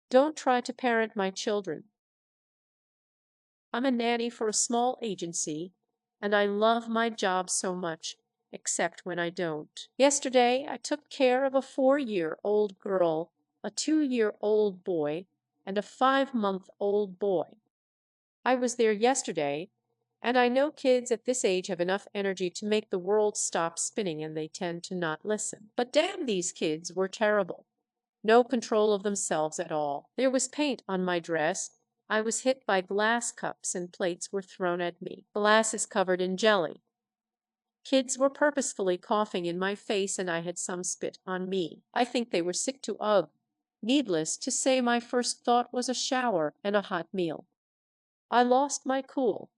Don't try to parent my children. I'm a nanny for a small agency, and I love my job so much, except when I don't. Yesterday, I took care of a 4-year-old girl, a 2-year-old boy, and a 5-month-old boy. I was there yesterday, and I know kids at this age have enough energy to make the world stop spinning, and they tend to not listen. But damn, these kids were terrible. No control of themselves at all. There was paint on my dress. I was hit by glass cups and plates were thrown at me. Glasses covered in jelly. Kids were purposefully coughing in my face and I had some spit on me. I think they were sick to ugh. Needless to say, my first thought was a shower and a hot meal. I lost my cool,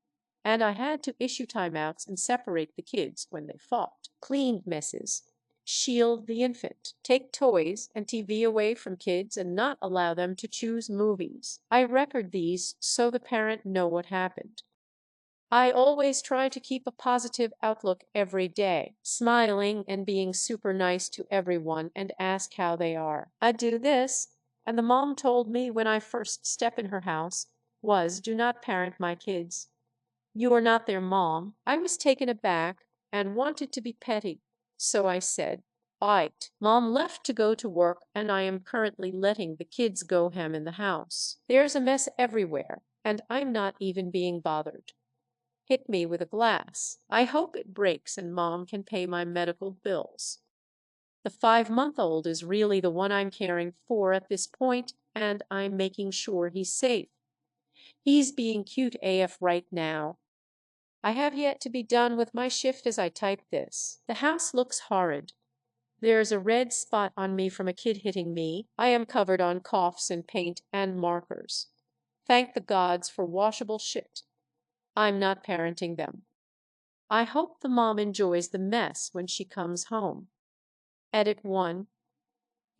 and I had to issue timeouts and separate the kids when they fought. Cleaned messes. Shield the infant. Take toys and TV away from kids and not allow them to choose movies. I record these so the parent know what happened. I always try to keep a positive outlook every day, smiling and being super nice to everyone and ask how they are. I do this, and the mom told me when I first step in her house was, do not parent my kids. You are not their mom. I was taken aback and wanted to be petty, so I said, "Aight." Mom left to go to work, and I am currently letting the kids go ham in the house. There's a mess everywhere, and I'm not even being bothered. Hit me with a glass. I hope it breaks and mom can pay my medical bills. The 5-month-old is really the one I'm caring for at this point, and I'm making sure he's safe. He's being cute AF right now. I have yet to be done with my shift as I type this. The house looks horrid. There's a red spot on me from a kid hitting me. I am covered on coughs and paint and markers. Thank the gods for washable shit. I'm not parenting them. I hope the mom enjoys the mess when she comes home. Edit 1.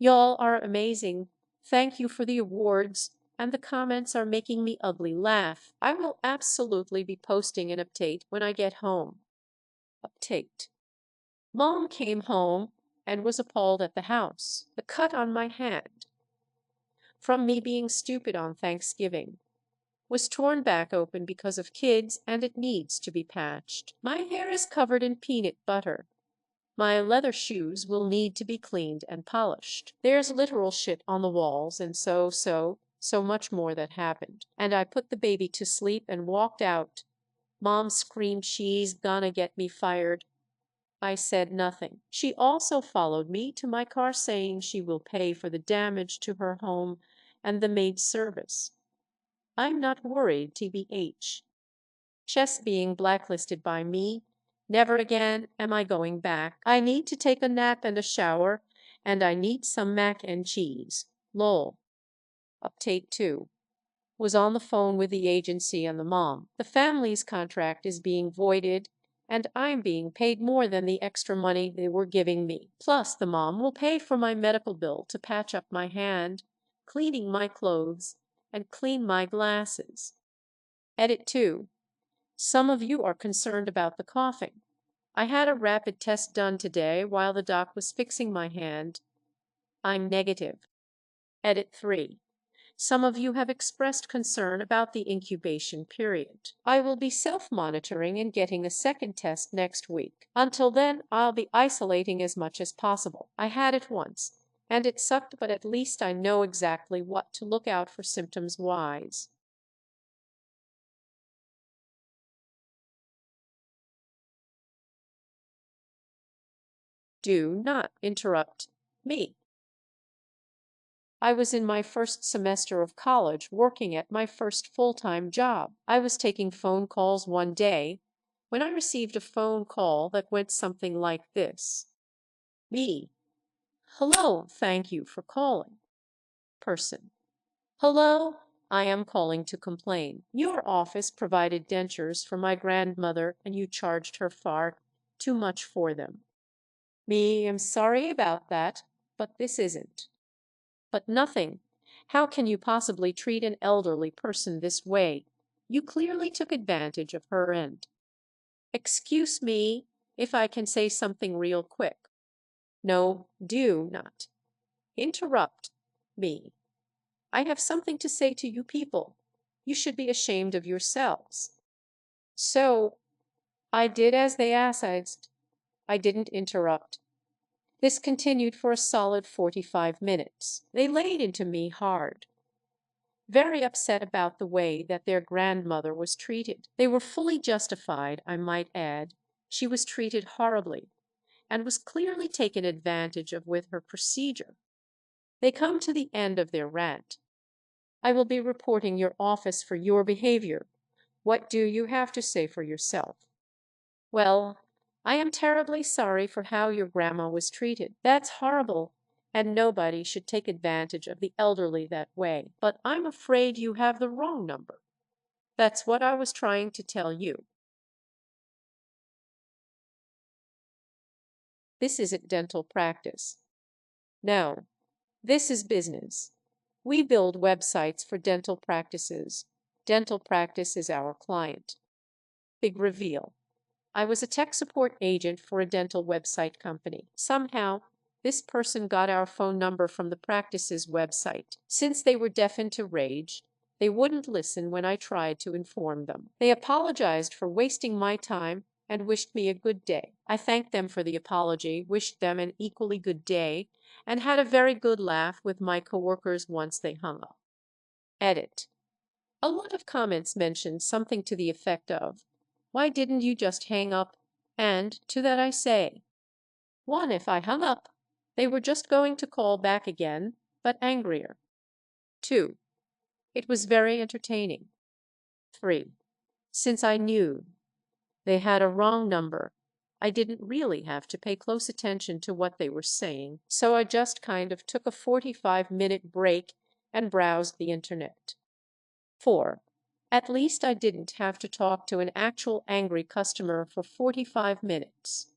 Y'all are amazing. Thank you for the awards, and the comments are making me ugly laugh. I will absolutely be posting an update when I get home. Update. Mom came home and was appalled at the house. The cut on my hand, from me being stupid on Thanksgiving, was torn back open because of kids and it needs to be patched. My hair is covered in peanut butter. My leather shoes will need to be cleaned and polished. There's literal shit on the walls and so much more that happened. And I put the baby to sleep and walked out. Mom screamed she's gonna get me fired. I said nothing. She also followed me to my car saying she will pay for the damage to her home and the maid service. I'm not worried, TBH. Chess being blacklisted by me. Never again am I going back. I need to take a nap and a shower, and I need some mac and cheese. Lol. Update 2. Was on the phone with the agency and the mom. The family's contract is being voided, and I'm being paid more than the extra money they were giving me. Plus, the mom will pay for my medical bill to patch up my hand, cleaning my clothes, and clean my glasses. Edit 2. Some of you are concerned about the coughing. I had a rapid test done today while the doc was fixing my hand. I'm negative. Edit 3. Some of you have expressed concern about the incubation period. I will be self-monitoring and getting a second test next week. Until then, I'll be isolating as much as possible. I had it once, and it sucked, but at least I know exactly what to look out for symptoms-wise. Do not interrupt me. I was in my first semester of college working at my first full-time job. I was taking phone calls one day when I received a phone call that went something like this. Me. Hello, thank you for calling. Person. Hello, I am calling to complain. Your office provided dentures for my grandmother and you charged her far too much for them. Me, I'm sorry about that, but this isn't. But nothing. How can you possibly treat an elderly person this way? You clearly took advantage of her and. Excuse me, if I can say something real quick. No, do not interrupt me. I have something to say to you people. You should be ashamed of yourselves. So I did as they asked. I didn't interrupt. This continued for a solid 45 minutes. They laid into me hard, very upset about the way that their grandmother was treated. They were fully justified, I might add. She was treated horribly, and was clearly taken advantage of with her procedure. They come to the end of their rant. I will be reporting your office for your behavior. What do you have to say for yourself? Well, I am terribly sorry for how your grandma was treated. That's horrible, and nobody should take advantage of the elderly that way. But I'm afraid you have the wrong number. That's what I was trying to tell you. This isn't dental practice. No, this is business. We build websites for dental practices. Dental practice is our client. Big reveal. I was a tech support agent for a dental website company. Somehow, this person got our phone number from the practice's website. Since they were deafened to rage, they wouldn't listen when I tried to inform them. They apologized for wasting my time and wished me a good day. I thanked them for the apology, wished them an equally good day, and had a very good laugh with my coworkers once they hung up. Edit. A lot of comments mentioned something to the effect of, "Why didn't you just hang up?" And to that I say, 1. If I hung up, they were just going to call back again, but angrier. 2. It was very entertaining. 3. Since I knew they had a wrong number, I didn't really have to pay close attention to what they were saying, so I just kind of took a 45-minute break and browsed the internet. 4. At least I didn't have to talk to an actual angry customer for 45 minutes.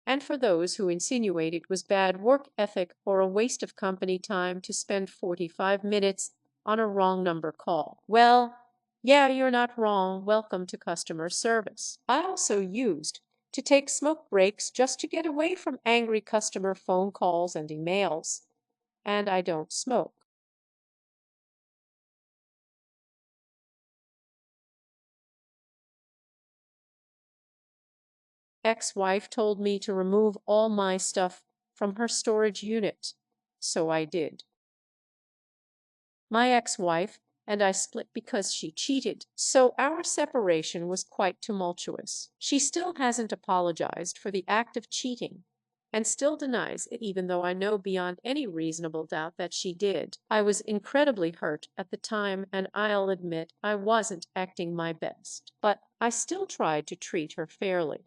And for those who insinuate it was bad work ethic or a waste of company time to spend 45 minutes on a wrong number call, well, yeah, you're not wrong. Welcome to customer service. I also used to take smoke breaks just to get away from angry customer phone calls and emails. And I don't smoke. Ex-wife told me to remove all my stuff from her storage unit, so I did. My ex-wife and I split because she cheated, so our separation was quite tumultuous. She still hasn't apologized for the act of cheating and still denies it, even though I know beyond any reasonable doubt that she did. I was incredibly hurt at the time, and I'll admit I wasn't acting my best, but I still tried to treat her fairly.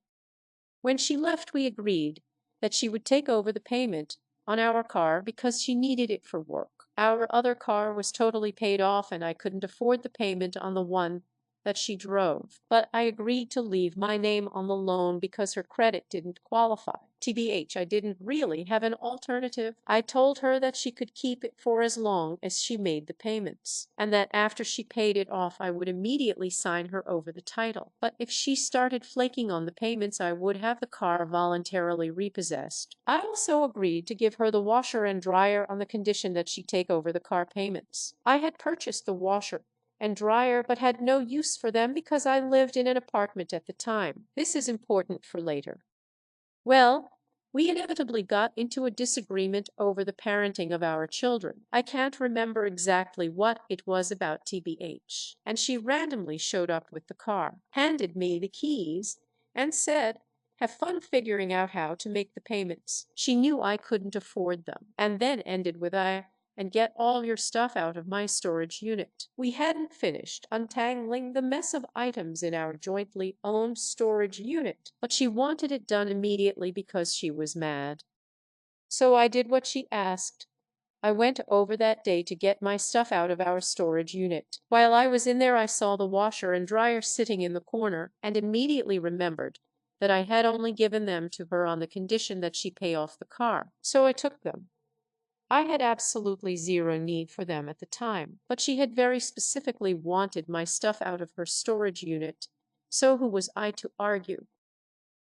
When she left, we agreed that she would take over the payment on our car because she needed it for work. Our other car was totally paid off and I couldn't afford the payment on the one that she drove. But I agreed to leave my name on the loan because her credit didn't qualify. TBH, I didn't really have an alternative. I told her that she could keep it for as long as she made the payments, and that after she paid it off I would immediately sign her over the title. But if she started flaking on the payments, I would have the car voluntarily repossessed. I also agreed to give her the washer and dryer on the condition that she take over the car payments. I had purchased the washer and dryer but had no use for them because I lived in an apartment at the time. This is important for later. Well, we inevitably got into a disagreement over the parenting of our children. I can't remember exactly what it was about, TBH. And she randomly showed up with the car, handed me the keys, and said, "Have fun figuring out how to make the payments." She knew I couldn't afford them, and then ended with "and get all your stuff out of my storage unit." We hadn't finished untangling the mess of items in our jointly owned storage unit, but she wanted it done immediately because she was mad. So I did what she asked. I went over that day to get my stuff out of our storage unit. While I was in there, I saw the washer and dryer sitting in the corner and immediately remembered that I had only given them to her on the condition that she pay off the car. So I took them. I had absolutely zero need for them at the time, but she had very specifically wanted my stuff out of her storage unit, so who was I to argue?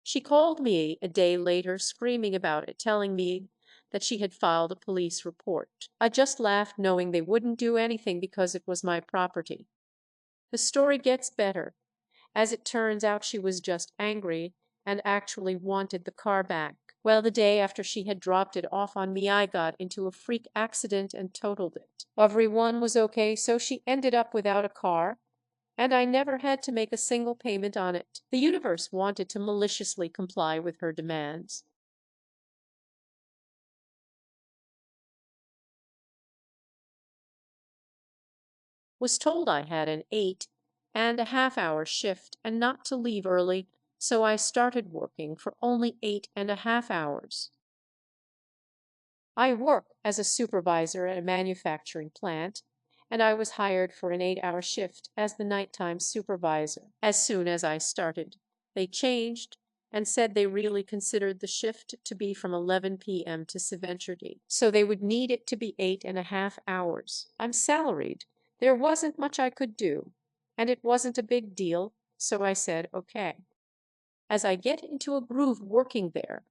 She called me a day later screaming about it, telling me that she had filed a police report. I just laughed, knowing they wouldn't do anything because it was my property. The story gets better. As it turns out, she was just angry and actually wanted the car back. Well, the day after she had dropped it off on me, I got into a freak accident and totaled it. Everyone was okay, so she ended up without a car, and I never had to make a single payment on it. The universe wanted to maliciously comply with her demands. Was told I had an 8.5 hour shift and not to leave early, so I started working for only 8.5 hours. I work as a supervisor at a manufacturing plant, and I was hired for an 8-hour shift as the nighttime supervisor. As soon as I started, they changed and said they really considered the shift to be from 11 p.m. to 7:30, so they would need it to be 8.5 hours. I'm salaried. There wasn't much I could do, and it wasn't a big deal, so I said okay. As I get into a groove working there,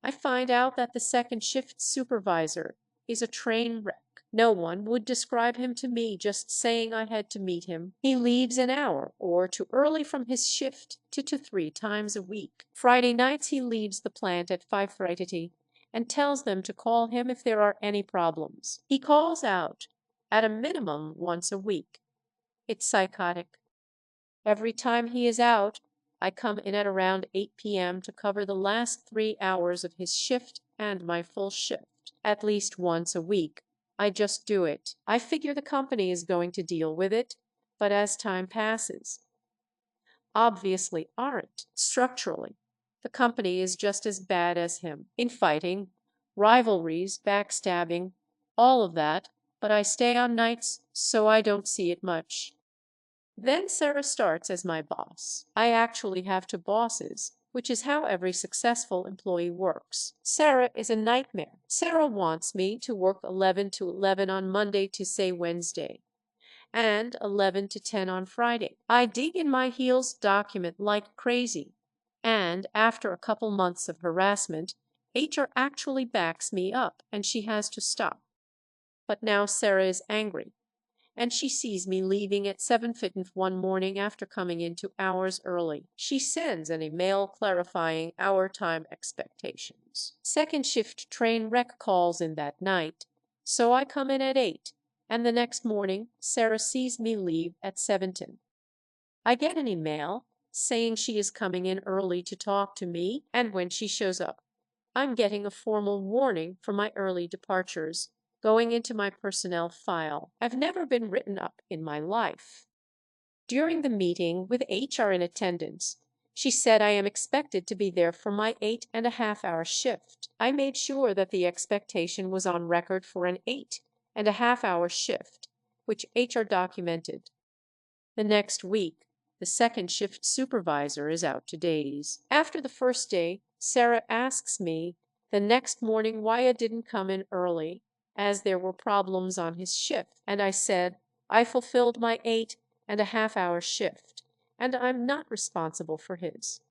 I find out that the second shift supervisor is a train wreck. No one would describe him to me, just saying I had to meet him. He leaves an hour or two early from his shift 2 to 3 times a week. Friday nights he leaves the plant at 5:30 and tells them to call him if there are any problems. He calls out at a minimum once a week. It's psychotic. Every time he is out, I come in at around 8 p.m. to cover the last 3 hours of his shift and my full shift. At least once a week, I just do it. I figure the company is going to deal with it, but as time passes, obviously aren't. Structurally, the company is just as bad as him. Infighting, rivalries, backstabbing, all of that, but I stay on nights, so I don't see it much. Then Sarah starts as my boss. I actually have two bosses, which is how every successful employee works. Sarah is a nightmare. Sarah wants me to work 11 to 11 on Monday to say Wednesday, and 11 to 10 on Friday. I dig in my heels document like crazy, and after a couple months of harassment, HR actually backs me up and she has to stop. But now Sarah is angry, and she sees me leaving at 7:50 one morning after coming in 2 hours early. She sends an email clarifying our time expectations. Second shift train wreck calls in that night, so I come in at 8, and the next morning Sarah sees me leave at 7:10. I get an email saying she is coming in early to talk to me, and when she shows up, I'm getting a formal warning for my early departures going into my personnel file. I've never been written up in my life. During the meeting with HR in attendance, she said I am expected to be there for my 8.5 hour shift. I made sure that the expectation was on record for an 8.5 hour shift, which HR documented. The next week, the second shift supervisor is out to days. After the first day, Sarah asks me the next morning why I didn't come in early, as there were problems on his shift. And I said, I fulfilled my 8.5 hour shift, and I'm not responsible for his.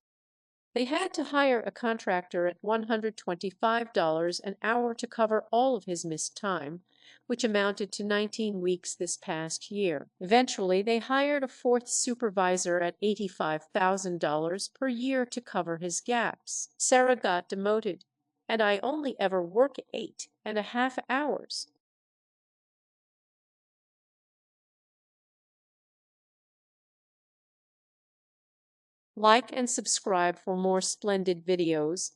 They had to hire a contractor at $125 an hour to cover all of his missed time, which amounted to 19 weeks this past year. Eventually, they hired a fourth supervisor at $85,000 per year to cover his gaps. Sarah got demoted, and I only ever work 8.5 hours. Like and subscribe for more splendid videos.